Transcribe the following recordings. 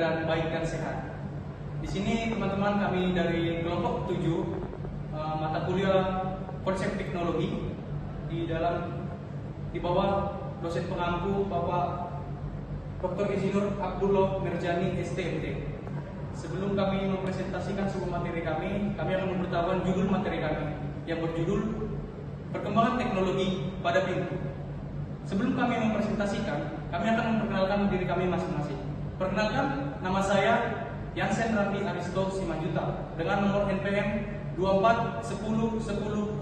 keadaan baik dan sehat. Di sini teman-teman kami dari kelompok 7 mata kuliah konsep teknologi di bawah dosen pengampu Bapak Dr. Insinyur Abdullah Mirjani STMT. Sebelum kami mempresentasikan sebuah materi kami akan memberitahukan judul materi kami yang berjudul Perkembangan Teknologi pada Pintu. Sebelum kami mempresentasikan, kami akan memperkenalkan diri kami masing-masing. Perkenalkan, nama saya Yansen Raffi Aristo Simanjuta dengan nomor NPM 24101089.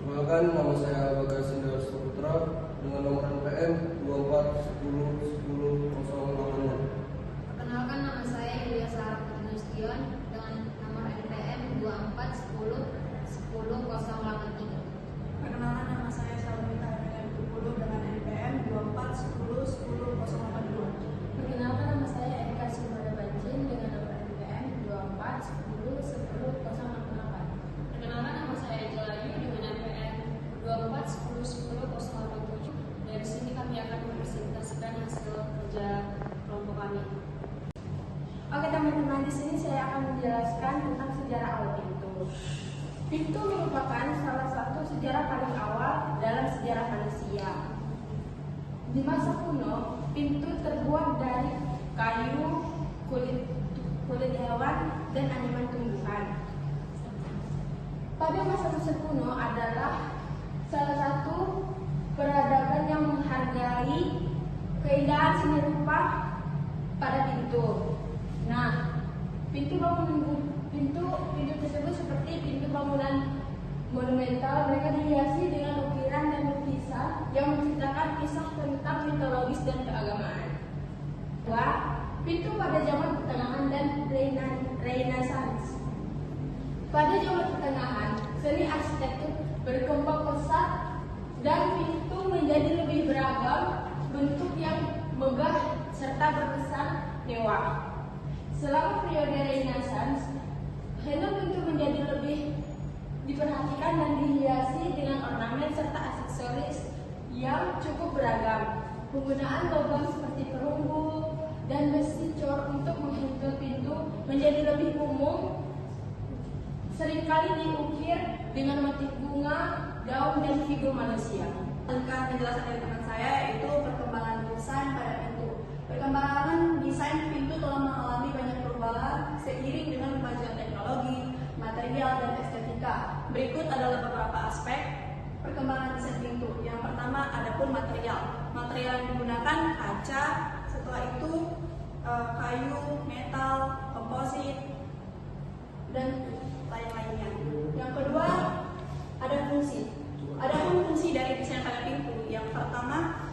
Perkenalkan, nama saya Bagas Indra Putra dengan nomor NPM 24101080. Perkenalkan, nama saya Yulia Sarah Putrinustion dengan nomor NPM 24101083. Perkenalkan, nama saya Salmita dengan dengan NPM 24101082. Perkenalkan, nama saya Erika Simada Banjin dengan nomor NPM 24101088. Perkenalkan, nama saya Jelayu dengan NPM 24101087. Dari sini kami akan mempresentasikan hasil kerja kelompok kami. Oke teman-teman, di sini saya akan menjelaskan tentang sejarah awal pintu. Pintu merupakan salah satu sejarah paling awal dalam sejarah manusia. Di masa kuno, pintu terbuat dari kayu, kulit hewan, dan anyaman tumbuhan. Pada masa kuno adalah salah satu peradaban yang menghargai keindahan seni rupa pada pintu. Nah, pintu tersebut seperti pintu bangunan monumental, mereka dihiasi dengan ukiran dan lukisan yang menceritakan kisah tentang mitologis dan keagamaan. Dua, pintu pada zaman pertengahan dan Renaissance. Pada zaman pertengahan, seni arsitektur berkembang pesat dan pintu menjadi lebih beragam, bentuk yang megah serta berkesan mewah. Selama periode Renaissance, helm pintu menjadi lebih diperhatikan dan dihiasi dengan ornamen serta aksesoris yang cukup beragam. Penggunaan logam seperti perunggu dan besi cor untuk menghentel pintu menjadi lebih umum. Seringkali diukir dengan motif bunga, daun, dan figur manusia. Lengkap penjelasan dari teman saya yaitu perkembangan desain pada pintu. Perkembangan desain pintu telah mengalami banyak perubahan seiring dengan kemajuan teknologi, material, dan estetika. Berikut adalah beberapa aspek perkembangan desain pintu. Yang pertama, adapun material. Material yang digunakan kaca, setelah itu kayu, metal, komposit, dan lain-lainnya. Yang kedua, ada fungsi. Adapun fungsi dari desain pada pintu. Yang pertama,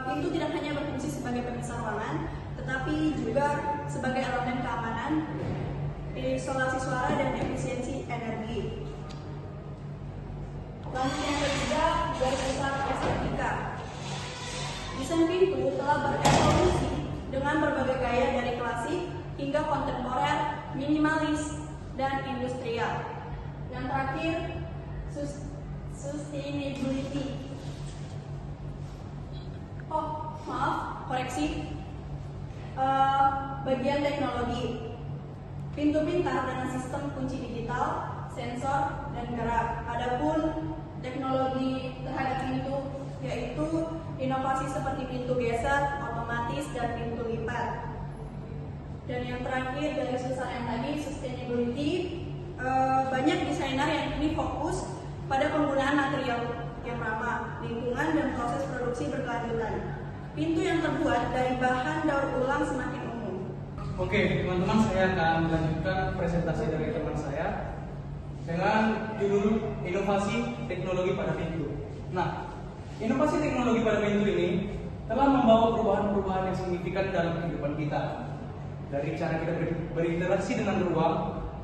pintu tidak hanya berfungsi sebagai pemisah ruangan, tetapi juga sebagai elemen keamanan, isolasi suara, dan efisiensi energi. Lanjut yang ketiga, garis besar estetika. Desain pintu telah berevolusi dengan berbagai gaya dari klasik hingga kontemporer, minimalis, dan industrial. Yang terakhir, sustainability. Bagian teknologi. Pintu pintar dengan sistem kunci digital, sensor, dan gerak. Adapun teknologi terhadap pintu yaitu inovasi seperti pintu geser, otomatis, dan pintu lipat. Dan yang terakhir dari besar yang tadi, sustainability. Banyak desainer yang kini fokus pada penggunaan material yang ramah lingkungan dan proses produksi berkelanjutan. Pintu yang terbuat dari bahan daur ulang semakin umum. Oke, teman-teman, saya akan melanjutkan presentasi dari teman saya dengan judul Inovasi Teknologi pada Pintu. Nah, inovasi teknologi pada pintu ini telah membawa perubahan-perubahan yang signifikan dalam kehidupan kita. Dari cara kita berinteraksi dengan ruang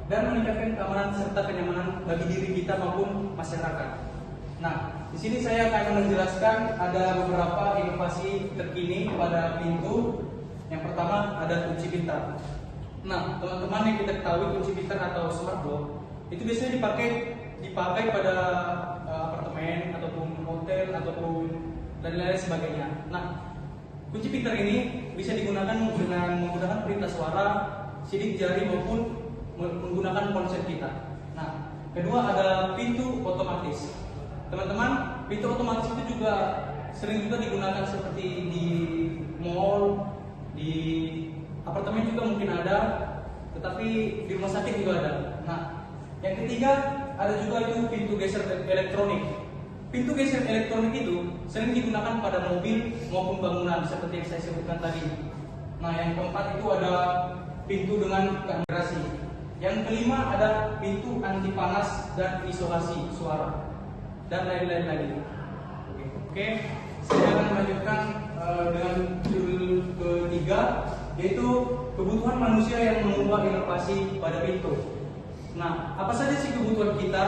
dan meningkatkan keamanan serta kenyamanan bagi diri kita maupun masyarakat. Nah, di sini saya akan menjelaskan ada beberapa inovasi terkini pada pintu. Yang pertama ada kunci pintar. Nah, teman-teman yang kita ketahui kunci pintar atau smart lock itu biasanya dipakai pada apartemen ataupun hotel ataupun dan lain sebagainya. Nah, Kunci pintar ini bisa digunakan dengan menggunakan perintah suara, sidik jari maupun menggunakan ponsel kita. Nah, kedua ada pintu otomatis. Teman-teman, pintu otomatis itu juga sering juga digunakan seperti di mall, di apartemen juga mungkin ada, tetapi di rumah sakit juga ada. Nah, yang ketiga ada juga itu pintu geser elektronik. Pintu geser elektronik itu sering digunakan pada mobil maupun bangunan seperti yang saya sebutkan tadi. Nah, yang keempat itu ada pintu dengan kalibrasi. Yang kelima ada pintu anti panas dan isolasi suara dan lain-lain lagi. Oke, saya akan melanjutkan dengan judul ketiga, yaitu kebutuhan manusia yang mengubah inovasi pada pintu. Nah, apa saja sih kebutuhan kita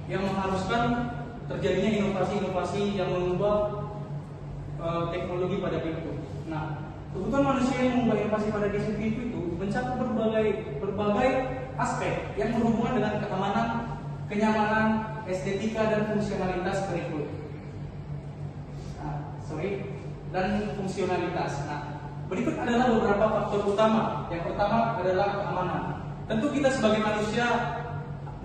yang mengharuskan terjadinya inovasi-inovasi yang mengubah teknologi pada pintu? Nah, kebutuhan manusia yang mengubah inovasi pada pintu itu mencakup berbagai aspek yang berhubungan dengan keamanan, kenyamanan, estetika dan fungsionalitas berikut. Dan fungsionalitas. Nah, berikut adalah beberapa faktor utama. Yang pertama adalah keamanan. Tentu kita sebagai manusia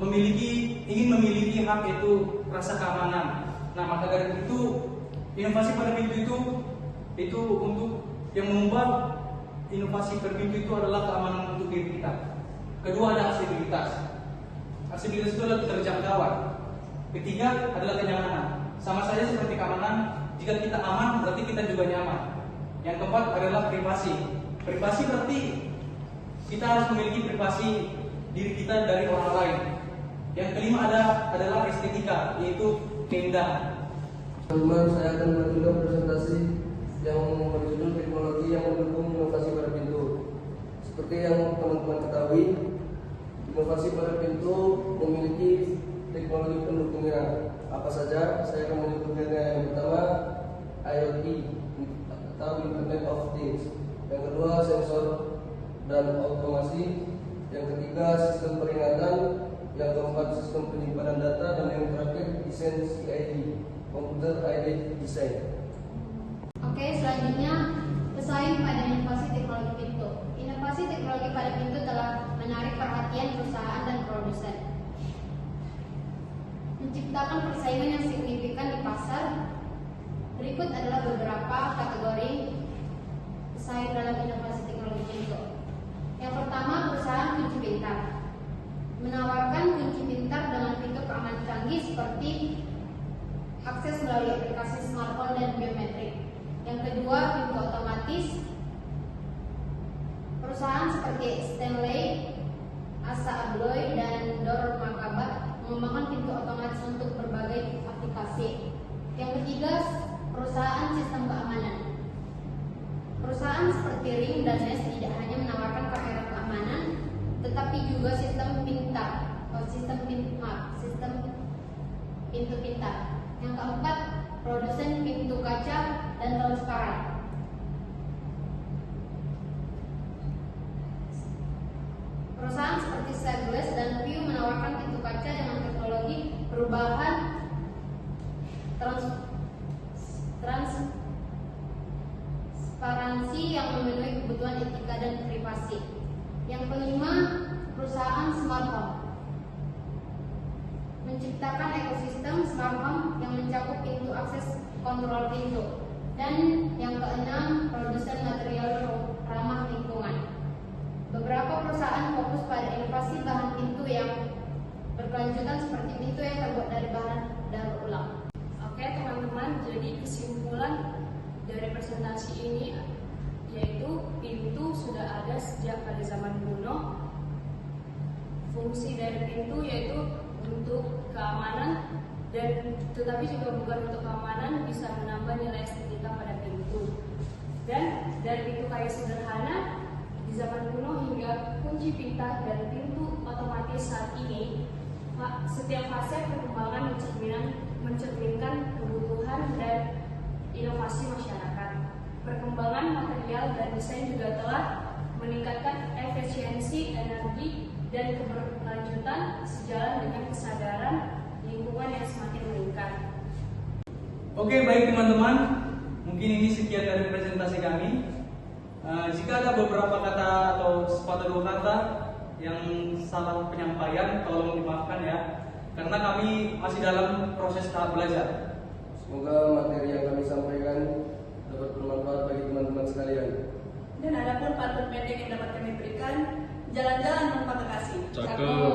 ingin memiliki hak, yaitu rasa keamanan. Nah, maka dari itu inovasi pada pintu itu untuk yang mengubah inovasi pada pintu itu adalah keamanan untuk diri kita. Kedua ada aksesibilitas. Aksesibilitas itu adalah keterjangkauan. Ketiga adalah kenyamanan. Sama saja seperti keamanan. Jika kita aman, berarti kita juga nyaman. Yang keempat adalah privasi. Privasi berarti kita harus memiliki privasi diri kita dari orang lain. Yang kelima adalah estetika, yaitu keindahan. Teman-teman, saya akan melanjutkan presentasi yang berjudul teknologi yang mendukung inovasi pada pintu. Seperti yang teman-teman ketahui, inovasi pada pintu memiliki teknologi pendukungnya. Apa saja? Saya akan menyebutkannya. Yang pertama, IoT atau Internet of Things. Yang kedua, sensor dan otomasi. Yang ketiga, sistem peringatan. Yang keempat, sistem penyimpanan data. Dan yang terakhir, desain CID, Computer Aided Design. Oke, selanjutnya pesaing pada inovasi teknologi pintu. Inovasi teknologi pada pintu telah menarik perhatian perusahaan dan produsen, menciptakan persaingan yang signifikan di pasar. Berikut adalah beberapa kategori pesaing dalam inovasi teknologi pintu. Yang pertama, perusahaan kunci pintar menawarkan kunci pintar dengan fitur keamanan canggih seperti akses melalui aplikasi smartphone dan biometrik. Yang kedua, pintu otomatis. Perusahaan seperti Stanley, Assa Abloy, dan Dor Markabat mengembangkan pintu otomatis untuk berbagai aplikasi. Yang ketiga, perusahaan sistem keamanan. Perusahaan seperti Ring dan Nest tidak hanya menawarkan kamera keamanan, tetapi juga sistem pintu pintar. Yang keempat, produsen pintu kaca dan transparan. Perusahaan seperti Seglass dan View menawarkan pintu kaca dengan teknologi perubahan transparansi yang memenuhi kebutuhan etika dan privasi. Yang kelima, perusahaan smart home menciptakan ekosistem smart home yang mencakup pintu akses kontrol pintu. Dan yang keenam, produsen material ramah lingkungan. Beberapa perusahaan fokus pada inovasi bahan pintu yang berkelanjutan seperti pintu yang terbuat dari bahan daur ulang. Oke teman-teman, jadi kesimpulan dari presentasi ini yaitu pintu sudah ada sejak pada zaman kuno. Fungsi dari pintu yaitu untuk keamanan, dan tetapi juga bukan untuk keamanan, bisa menambah nilai estetika pada pintu. Dan dari pintu kayu sederhana di zaman kuno hingga kunci pintar dan pintu otomatis saat ini, setiap fase perkembangan mencerminkan kebutuhan dan inovasi masyarakat. Perkembangan material dan desain juga telah meningkatkan efisiensi energi dan keberlanjutan sejalan dengan kesadaran lingkungan yang semakin meningkat. Oke, baik teman-teman. Mungkin ini sekian dari presentasi kami. Jika ada beberapa kata atau sepatah dua kata yang salah penyampaian, tolong dimaafkan ya, karena kami masih dalam proses tahap belajar. Semoga materi yang kami sampaikan dapat bermanfaat bagi teman-teman sekalian. Dan adapun pantun pendek yang dapat kami berikan, jalan-jalan tanpa kekasih. Cakep.